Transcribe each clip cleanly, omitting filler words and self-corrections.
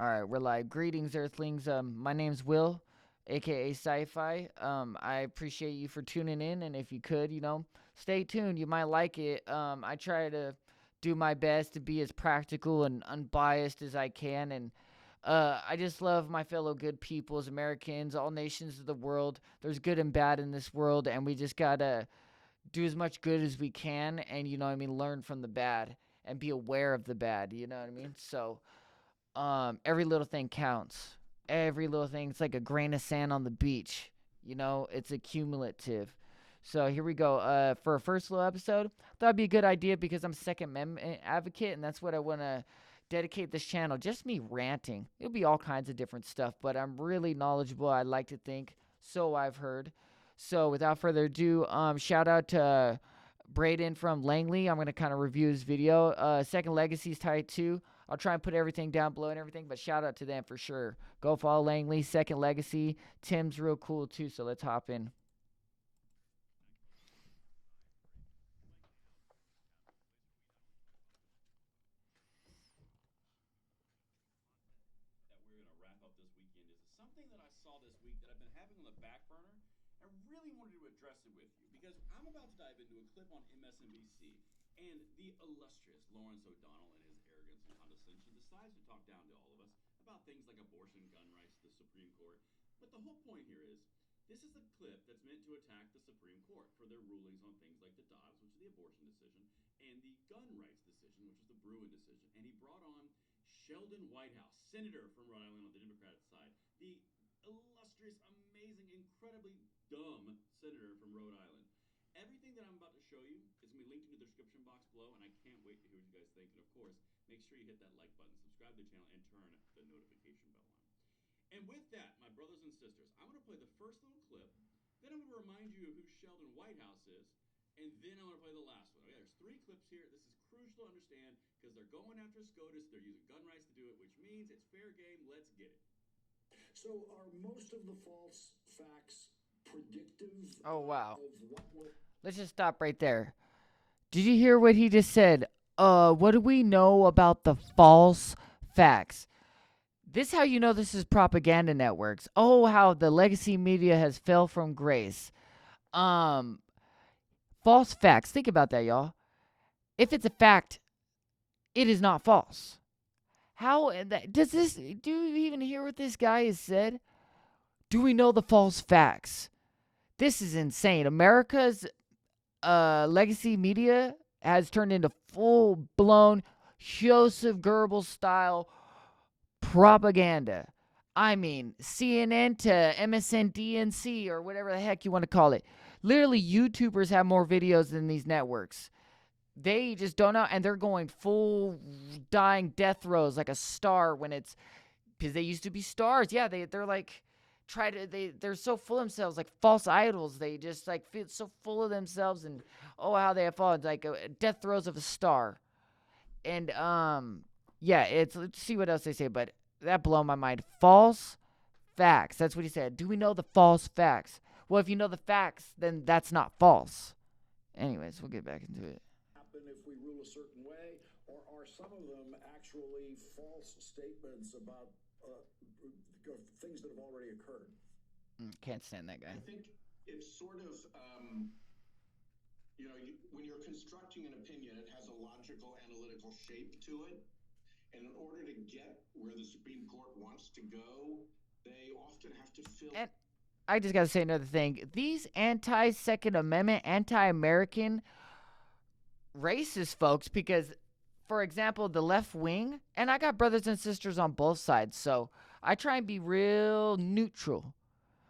All right, we're live. Greetings, Earthlings. My name's Will, aka Sci-Fi. I appreciate you for tuning in, and if you could, stay tuned. You might like it. I try to do my best to be as practical and unbiased as I can, and I just love my fellow good peoples, Americans, all nations of the world. There's good and bad in this world, and we just gotta do as much good as we can, and learn from the bad and be aware of the bad. You know what I mean? So every little thing counts. Every little thing, it's like a grain of sand on the beach. It's accumulative. So here we go. For a first little episode, that'd be a good idea because I'm Second Amendment advocate, and that's what I want to dedicate this channel. Just me ranting. It'll be all kinds of different stuff, but I'm really knowledgeable. I like to think. So I've heard. So without further ado, shout out to Braden from Langley. I'm gonna kind of review his video. Second Legacy's tight too. I'll try and put everything down below and everything, but shout out to them for sure. Go follow Langley, Second Legacy. Tim's real cool too, so let's hop in. That we're going to wrap up this weekend is something that I saw this week that I've been having on the back burner. I really wanted to address it with you because I'm about to dive into a clip on MSNBC, and the illustrious Lawrence O'Donnell, in his arrogance and condescension, decides to talk down to all of us about things like abortion, gun rights, the Supreme Court. But the whole point here is this is a clip that's meant to attack the Supreme Court for their rulings on things like the Dobbs, which is the abortion decision, and the gun rights decision, which is the Bruen decision. And he brought on Sheldon Whitehouse, senator from Rhode Island on the Democratic side, the illustrious, amazing, incredibly dumb senator from Rhode Island. Everything that I'm about to show you is going to be linked in the description box below, and I can't wait to hear what you guys think. And of course, make sure you hit that like button, subscribe to the channel, and turn the notification bell on. And with that, my brothers and sisters, I'm going to play the first little clip, then I'm going to remind you of who Sheldon Whitehouse is, and then I'm going to play the last one. Okay, there's 3 clips here. This is crucial to understand because they're going after SCOTUS. They're using gun rights to do it, which means it's fair game. Let's get it. So are most of the false facts predictive Oh, wow. of what will... Let's just stop right there. Did you hear what he just said? What do we know about the false facts? This how you know this is propaganda networks. Oh, how the legacy media has fell from grace. False facts. Think about that, y'all. If it's a fact, it is not false. How does this? Do you even hear what this guy has said? Do we know the false facts? This is insane. America's legacy media has turned into full-blown Joseph Goebbels style propaganda. I mean, CNN to MSNDNC or whatever the heck you want to call it. Literally, YouTubers have more videos than these networks. They just don't know, and they're going full dying death throes like a star when it's because they used to be stars. Yeah, they're like they're so full of themselves, like false idols. They just like feel so full of themselves, and oh how they have fallen, like death throes of a star. And yeah, let's see what else they say, but that blew my mind. False facts. That's what he said. Do we know the false facts? Well, if you know the facts, then that's not false. Anyways, we'll get back into it. happen if we rule a certain way, or are some of them actually false statements about things that have already occurred? Can't stand that guy. I think it's sort of, when you're constructing an opinion, it has a logical, analytical shape to it. And in order to get where the Supreme Court wants to go, they often have to fill. And I just got to say another thing. These anti-Second Amendment, anti-American racist folks, because, for example, the left wing, and I got brothers and sisters on both sides, so I try and be real neutral.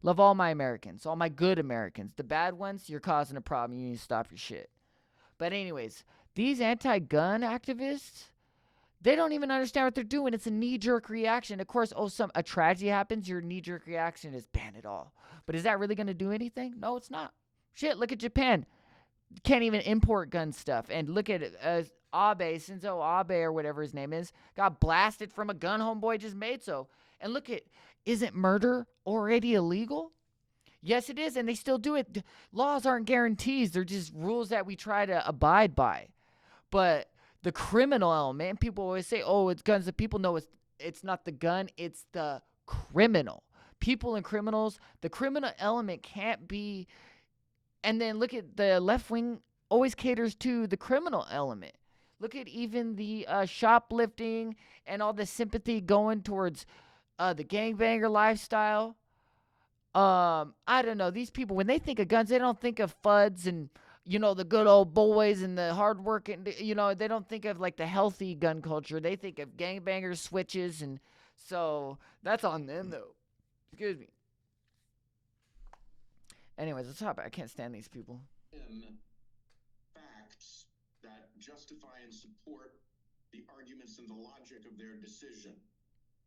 Love all my Americans, all my good Americans. The bad ones, you're causing a problem. You need to stop your shit. But anyways, these anti-gun activists, they don't even understand what they're doing. It's a knee-jerk reaction. Of course, a tragedy happens, your knee-jerk reaction is ban it all. But is that really going to do anything? No, it's not. Shit, look at Japan. Can't even import gun stuff. And look at Shinzo Abe, or whatever his name is, got blasted from a gun homeboy just made so. And look at, isn't murder already illegal? Yes, it is, and they still do it. Laws aren't guarantees. They're just rules that we try to abide by. But the criminal element, people always say, oh, it's guns. The people know it's not the gun, it's the criminal. People and criminals, the criminal element can't be. And then look at the left wing always caters to the criminal element. Look at even the shoplifting and all the sympathy going towards the gangbanger lifestyle. I don't know. These people, when they think of guns, they don't think of FUDs and the good old boys and the hard work, and they don't think of like the healthy gun culture. They think of gangbangers, switches, and so that's on them though. Excuse me. Anyways, let's talk about. I can't stand these people. Facts that justify and support the arguments and the logic of their decision.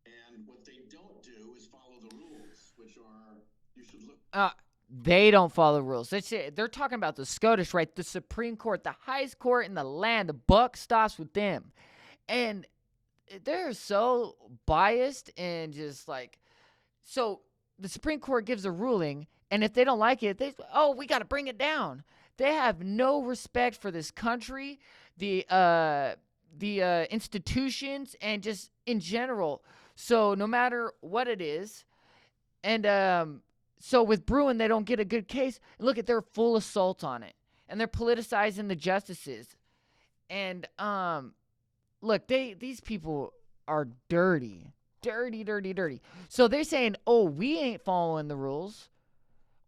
And what they don't do is follow the rules, which are you should look. They don't follow rules. They're talking about the Scottish Rite, the Supreme Court, the highest court in the land. The buck stops with them. And they're so biased and just like, so the Supreme Court gives a ruling, and if they don't like it, we got to bring it down. They have no respect for this country, the institutions, and just in general. So no matter what it is, and so with Bruin, they don't get a good case. Look at their full assault on it, and they're politicizing the justices. And look, these people are dirty. So they're saying, "Oh, we ain't following the rules,"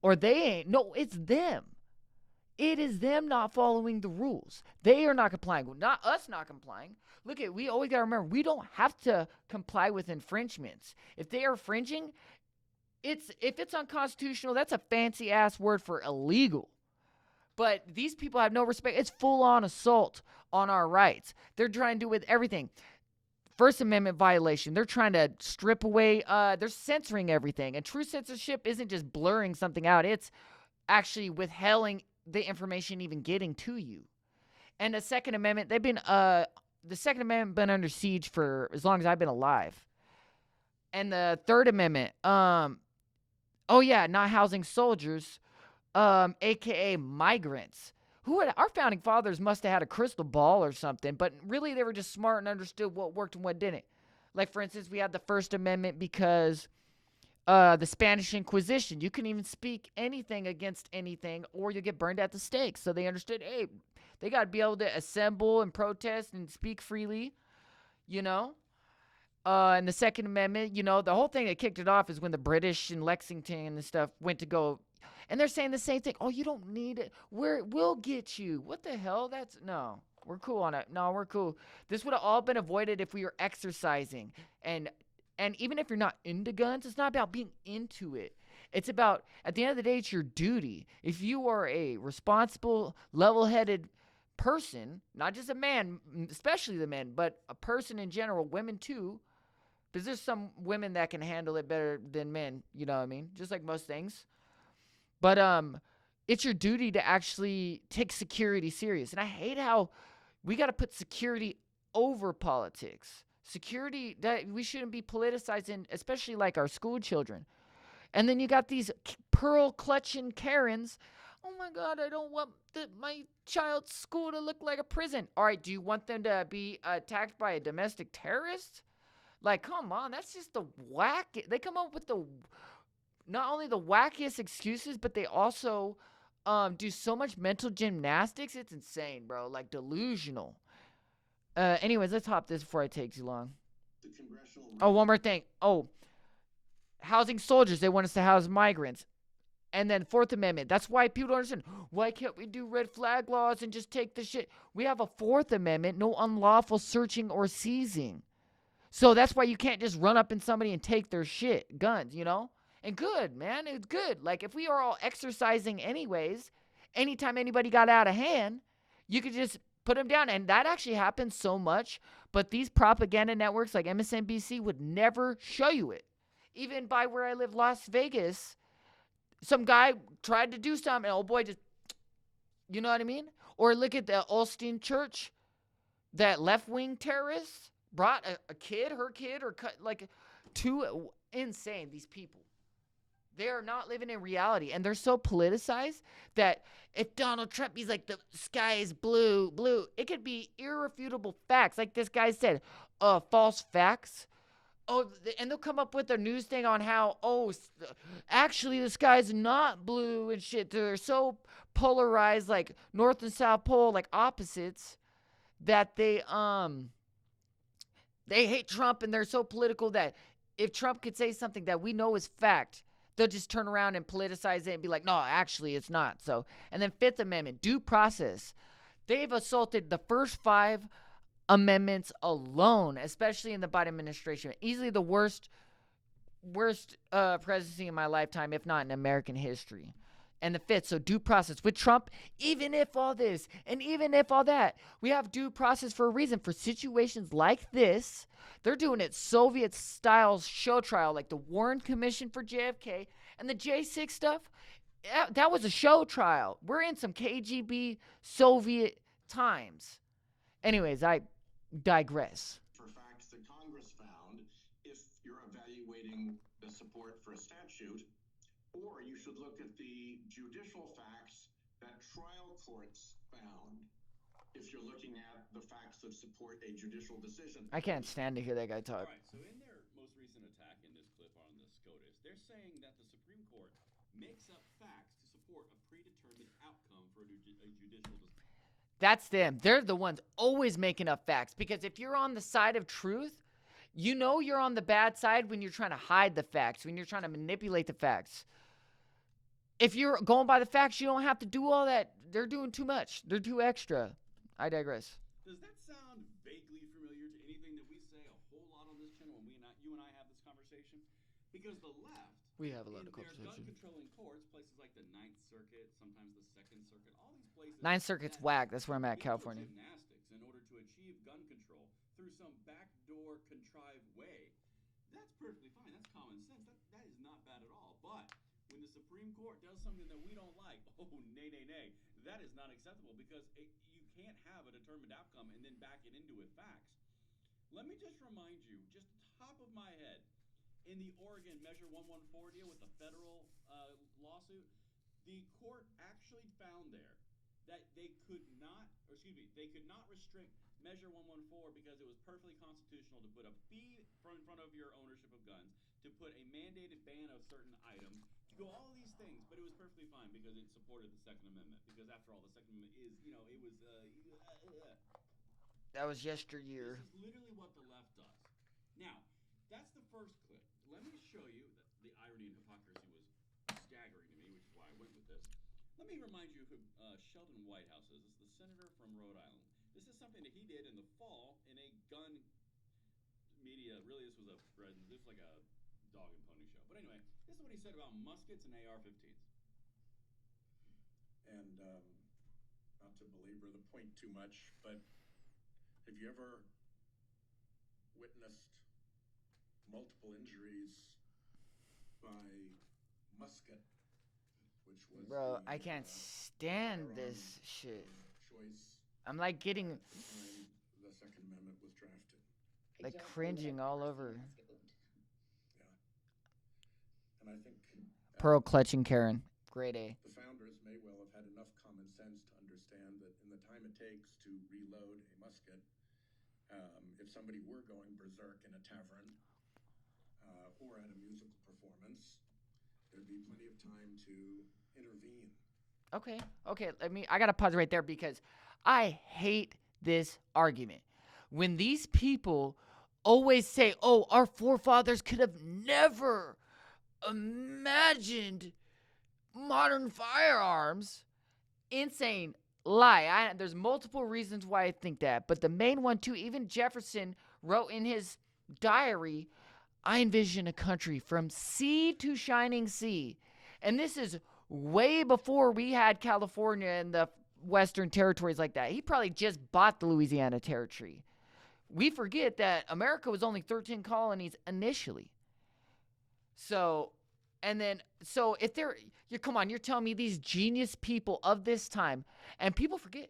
or they ain't. No, it's them. It is them not following the rules. They are not complying. Not us not complying. Look at, we always got to remember, we don't have to comply with infringements. If they are infringing, if it's unconstitutional, that's a fancy ass word for illegal. But these people have no respect. It's full on assault on our rights. They're trying to do with everything. First Amendment violation. They're trying to strip away, they're censoring everything. And true censorship isn't just blurring something out. It's actually withholding the information even getting to you. And the Second Amendment, the Second Amendment been under siege for as long as I've been alive. And the Third Amendment, not housing soldiers, aka migrants. Our founding fathers must have had a crystal ball or something, but really they were just smart and understood what worked and what didn't. Like, for instance, we had the First Amendment because the Spanish Inquisition, you couldn't even speak anything against anything or you get burned at the stake. So they understood, hey, they got to be able to assemble and protest and speak freely, And the Second Amendment, the whole thing that kicked it off is when the British in Lexington and stuff went to go. And they're saying the same thing. Oh, you don't need it. We'll get you. What the hell? No. We're cool on it. No, we're cool. This would have all been avoided if we were exercising. And even if you're not into guns, it's not about being into it. It's about, at the end of the day, it's your duty. If you are a responsible, level-headed person, not just a man, especially the men, but a person in general, women too, because there's some women that can handle it better than men, you know what I mean? Just like most things. But it's your duty to actually take security serious. And I hate how we got to put security over politics. Security, that we shouldn't be politicizing, especially like our school children. And then you got these pearl clutching Karens. Oh my God, I don't want my child's school to look like a prison. All right, do you want them to be attacked by a domestic terrorist? Like, come on, that's just the whack. They come up with not only the wackiest excuses, but they also do so much mental gymnastics. It's insane, bro. Like, delusional. Anyways, let's hop this before I take too long. One more thing. Housing soldiers. They want us to house migrants. And then Fourth Amendment. That's why people don't understand. Why can't we do red flag laws and just take the shit? We have a Fourth Amendment. No unlawful searching or seizing. So that's why you can't just run up in somebody and take their shit. Guns, And good, man. It's good. Like, if we are all exercising anyways, anytime anybody got out of hand, you could just put them down. And that actually happens so much. But these propaganda networks like MSNBC would never show you it. Even by where I live, Las Vegas, some guy tried to do something, and boy just, you know what I mean? Or look at the Olstein Church, that left-wing terrorist brought a kid, her kid, or cut like two. Insane, these people. They are not living in reality, and they're so politicized that if Donald Trump, he's like, the sky is blue, it could be irrefutable facts. Like this guy said, false facts. And they'll come up with a news thing on how, actually the sky's not blue and shit. They're so polarized, like North and South Pole, like opposites, that they hate Trump and they're so political that if Trump could say something that we know is fact, they'll just turn around and politicize it and be like, no, actually, it's not. So, and then Fifth Amendment, due process. They've assaulted the first five amendments alone, especially in the Biden administration. Easily the worst presidency in my lifetime, if not in American history. And the fifth, so due process with Trump, even if all this and even if all that, we have due process for a reason. For situations like this, they're doing it Soviet style show trial, like the Warren Commission for JFK and the J6 stuff. That was a show trial. We're in some KGB Soviet times. Anyways, I digress. For facts that Congress found if you're evaluating the support for a statute, or you should look at the judicial facts that trial courts found if you're looking at the facts that support a judicial decision. I can't stand to hear that guy talk. All right, so in their most recent attack in this clip on the SCOTUS, they're saying that the Supreme Court makes up facts to support a predetermined outcome for a judicial decision. That's them. They're the ones always making up facts, because if you're on the side of truth, you know you're on the bad side when you're trying to hide the facts, when you're trying to manipulate the facts. If you're going by the facts, you don't have to do all that. They're doing too much. They're too extra. I digress. Does that sound vaguely familiar to anything that we say a whole lot on this channel when you and I have this conversation? Because the left, We have a lot in of their conversation. gun-controlling courts, places like the Ninth Circuit, sometimes the Second Circuit, all these places. Ninth Circuit's whack. That's where I'm at, California. Gymnastics in order to achieve gun control through some backdoor contrived way. That's perfectly fine. That's common sense. That is not bad at all. But when the Supreme Court does something that we don't like, oh, nay, nay, nay, that is not acceptable, because you can't have a determined outcome and then back it into with facts. Let me just remind you, just top of my head, in the Oregon Measure 114 deal with the federal lawsuit, the court actually found there that they could not restrict Measure 114 because it was perfectly constitutional to put a fee in front of your ownership of guns, to put a mandated ban of certain items, to go all of these things, but it was perfectly fine because it supported the Second Amendment. Because after all, the Second Amendment is, it was. That was yesteryear. This is literally what the left does. Now, that's the first clip. Let me show you that the irony and hypocrisy was staggering to me, which is why I went with this. Let me remind you who Sheldon Whitehouse is. This is the senator from Rhode Island. This is something that he did in the fall in a gun media. Really, this was like a dog and pony show. But anyway, this is what he said about muskets and AR-15s. And not to belabor the point too much, but have you ever witnessed multiple injuries by musket, which was Bro, I can't stand this shit. choice I'm like getting at the time the Second Amendment was drafted. like cringing all over. And I think Pearl clutching Karen. Grade A. the founders may well have had enough common sense to understand that in the time it takes to reload a musket, if somebody were going berserk in a tavern or at a musical performance, there'd be plenty of time to intervene. Okay. I gotta pause right there because I hate this argument. When these people always say, oh, our forefathers could have never imagined modern firearms. Insane lie. There's multiple reasons why I think that, but the main one too, even Jefferson wrote in his diary, I envision a country from sea to shining sea. And this is way before we had California and the Western territories like that. He probably just bought the Louisiana Territory. We forget that America was only 13 colonies initially. So if you're telling me these genius people of this time, and people forget,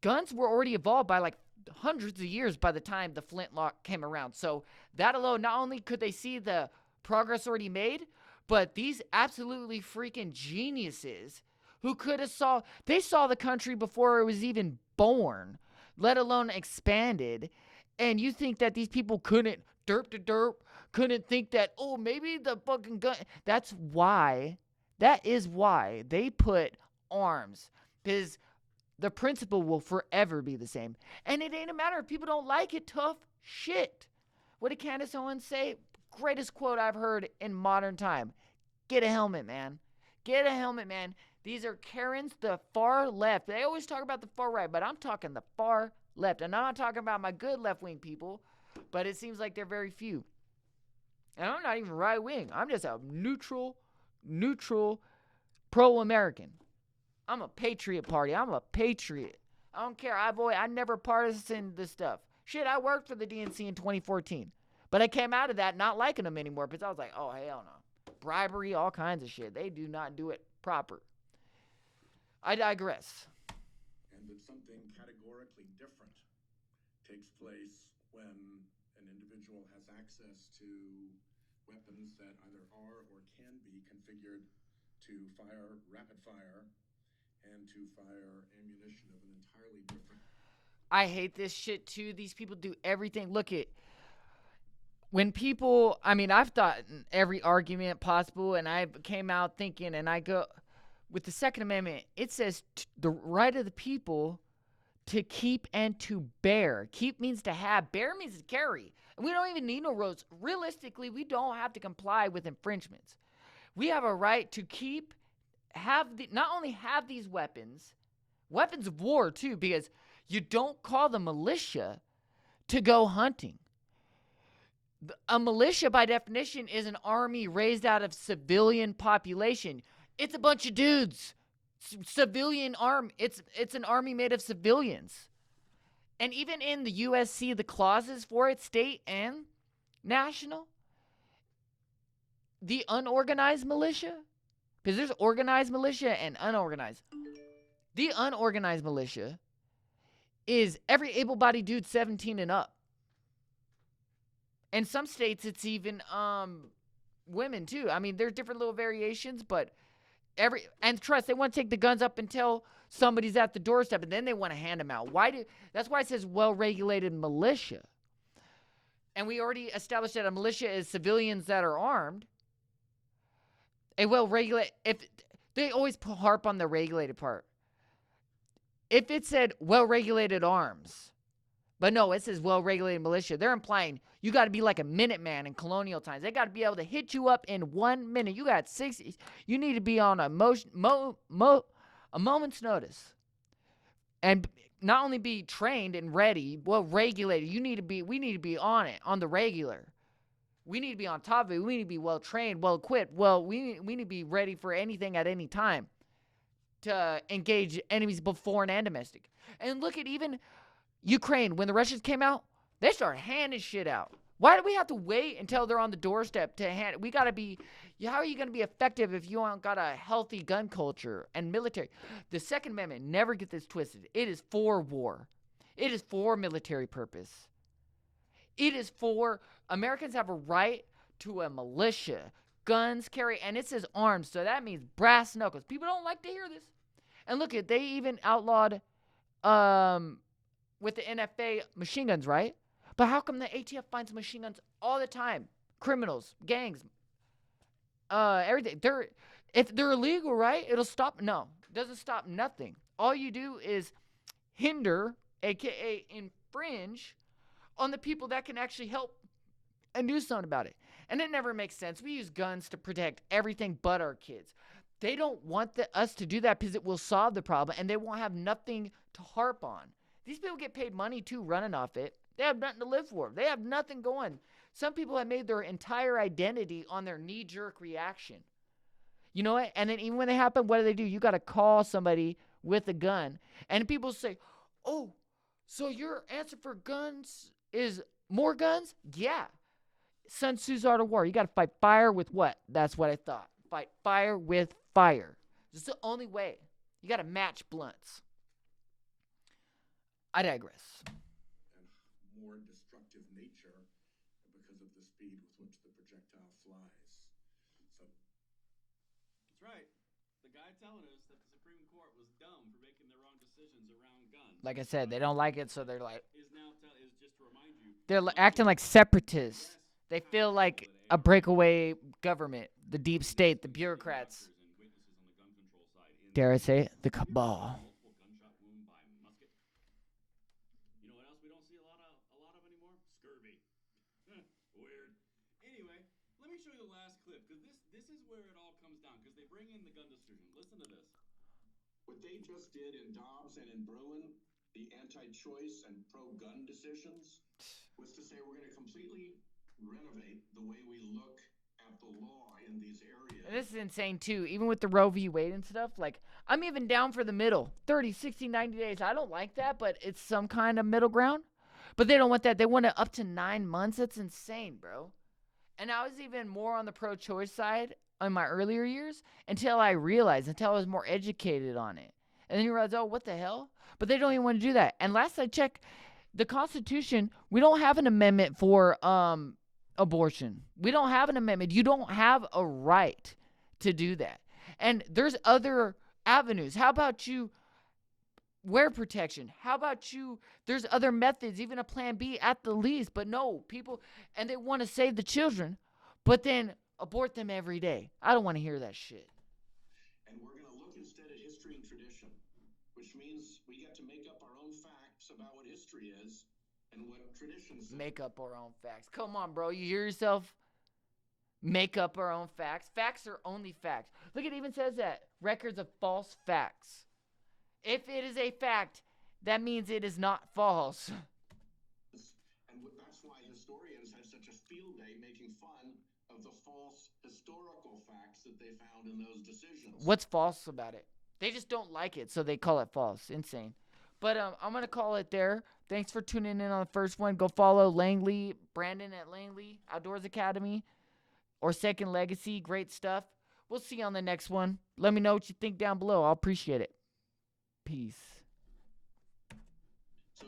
guns were already evolved by like hundreds of years by the time the flintlock came around. So that alone, not only could they see the progress already made, but these absolutely freaking geniuses who saw the country before it was even born, let alone expanded. And you think that these people couldn't derp to derp couldn't think that, oh, maybe the fucking gun. That is why they put arms. Because the principle will forever be the same. And it ain't a matter if people don't like it, tough shit. What did Candace Owens say? Greatest quote I've heard in modern time. Get a helmet, man. Get a helmet, man. These are Karens, the far left. They always talk about the far right, but I'm talking the far left. And I'm not talking about my good left-wing people, but it seems like they're very few. And I'm not even right-wing. I'm just a neutral, pro-American. I'm a patriot party. I'm a patriot. I don't care. I never partisan this stuff. Shit, I worked for the DNC in 2014. But I came out of that not liking them anymore because I was like, oh, hell no. Bribery, all kinds of shit. They do not do it proper. I digress. And that something categorically different takes place when an individual has access to weapons that either are or can be configured to fire rapid fire and to fire ammunition of an entirely different. I hate this shit too. These people do everything. Look at when people, I mean, I've thought every argument possible, and I came out thinking, and I go, with the Second Amendment, it says the right of the people to keep and to bear. Keep means to have, bear means to carry. And we don't even need no roads. Realistically, we don't have to comply with infringements. We have a right to keep, not only have these weapons of war too, because you don't call the militia to go hunting. A militia, by definition, is an army raised out of civilian population. It's a bunch of dudes. Civilian arm. It's an army made of civilians. And even in the USC, the clauses for it, state and national, the unorganized militia, because there's organized militia and unorganized. The unorganized militia is every able-bodied dude 17 and up. In some states, it's even women too. I mean, there's different little variations, but and trust, they want to take the guns up until somebody's at the doorstep, and then they want to hand them out. That's why it says well-regulated militia. And we already established that a militia is civilians that are armed. A well-regulated, if they always harp on the regulated part. If it said well-regulated arms, but no, it says well-regulated militia, they're implying you got to be like a Minuteman in colonial times. They got to be able to hit you up in 1 minute. You got 60. You need to be on a moment's notice, and not only be trained and ready, well regulated. We need to be on it, on the regular. We need to be on top of it. We need to be well trained, well equipped. We need to be ready for anything at any time to engage enemies both foreign and domestic. And look at even Ukraine, when the Russians came out, they started handing shit out. Why do we have to wait until they're on the doorstep to hand? We got to be, how are you going to be effective if you don't got a healthy gun culture and military? The Second Amendment, never get this twisted. It is for war. It is for military purpose. It is for, Americans have a right to a militia, guns, carry, and it says arms, so that means brass knuckles. People don't like to hear this. And look at, they even outlawed, with the NFA machine guns, right? But how come the ATF finds machine guns all the time? Criminals, gangs, everything. If they're illegal, right? It'll stop. No, it doesn't stop nothing. All you do is hinder, aka infringe, on the people that can actually help and do something about it. And it never makes sense. We use guns to protect everything but our kids. They don't want us to do that because it will solve the problem, and they won't have nothing to harp on. These people get paid money too running off it. They have nothing to live for. They have nothing going. Some people have made their entire identity on their knee-jerk reaction. You know what? And then even when they happen, what do? You got to call somebody with a gun. And people say, oh, so your answer for guns is more guns? Yeah. Sun Tzu's Art of War. You got to fight fire with what? That's what I thought. Fight fire with fire. This is the only way. You got to match blunts. I digress. And more destructive nature because of the speed with which the projectile flies. So That's right. The guy telling us that the Supreme Court was dumb for making the wrong decisions around guns. Like I said, they don't like it, so they're like, Is just to remind you. They're acting like separatists. They feel like a breakaway government, the deep state, the bureaucrats. Dare I say it? The cabal. You know what else we don't see a lot of anymore? Scurvy. Weird. Anyway, let me show you the last clip because this is where it all comes down because they bring in the gun decision. Listen to this. What they just did in Dobbs and in Bruin, the anti-choice and pro-gun decisions, was to say we're going to completely renovate the way we look at the law in these areas. And this is insane too. Even with the Roe v. Wade and stuff, like, I'm even down for the middle. 30, 60, 90 days. I don't like that, but it's some kind of middle ground. But they don't want that. They want it up to 9 months. That's insane, bro. And I was even more on the pro-choice side in my earlier years until I was more educated on it. And then you realize, oh, what the hell? But they don't even want to do that. And last I checked, the Constitution, we don't have an amendment for abortion. We don't have an amendment. You don't have a right to do that. And there's other avenues. How about you wear protection? How about you, there's other methods, even a plan B at the least. But no, people, and they want to save the children, but then abort them every day. I don't want to hear that shit. And we're going to look instead at history and tradition, which means we get to make up our own facts about what history is and what tradition says. Make up our own facts. Come on, bro. You hear yourself? Make up our own facts. Facts are only facts. Look, it even says that. Records of false facts. If it is a fact, that means it is not false. And that's why historians have such a field day making fun of the false historical facts that they found in those decisions. What's false about it? They just don't like it, so they call it false. Insane. But I'm going to call it there. Thanks for tuning in on the first one. Go follow Langley, Brandon at Langley Outdoors Academy or Second Legacy. Great stuff. We'll see you on the next one. Let me know what you think down below. I'll appreciate it. Peace. So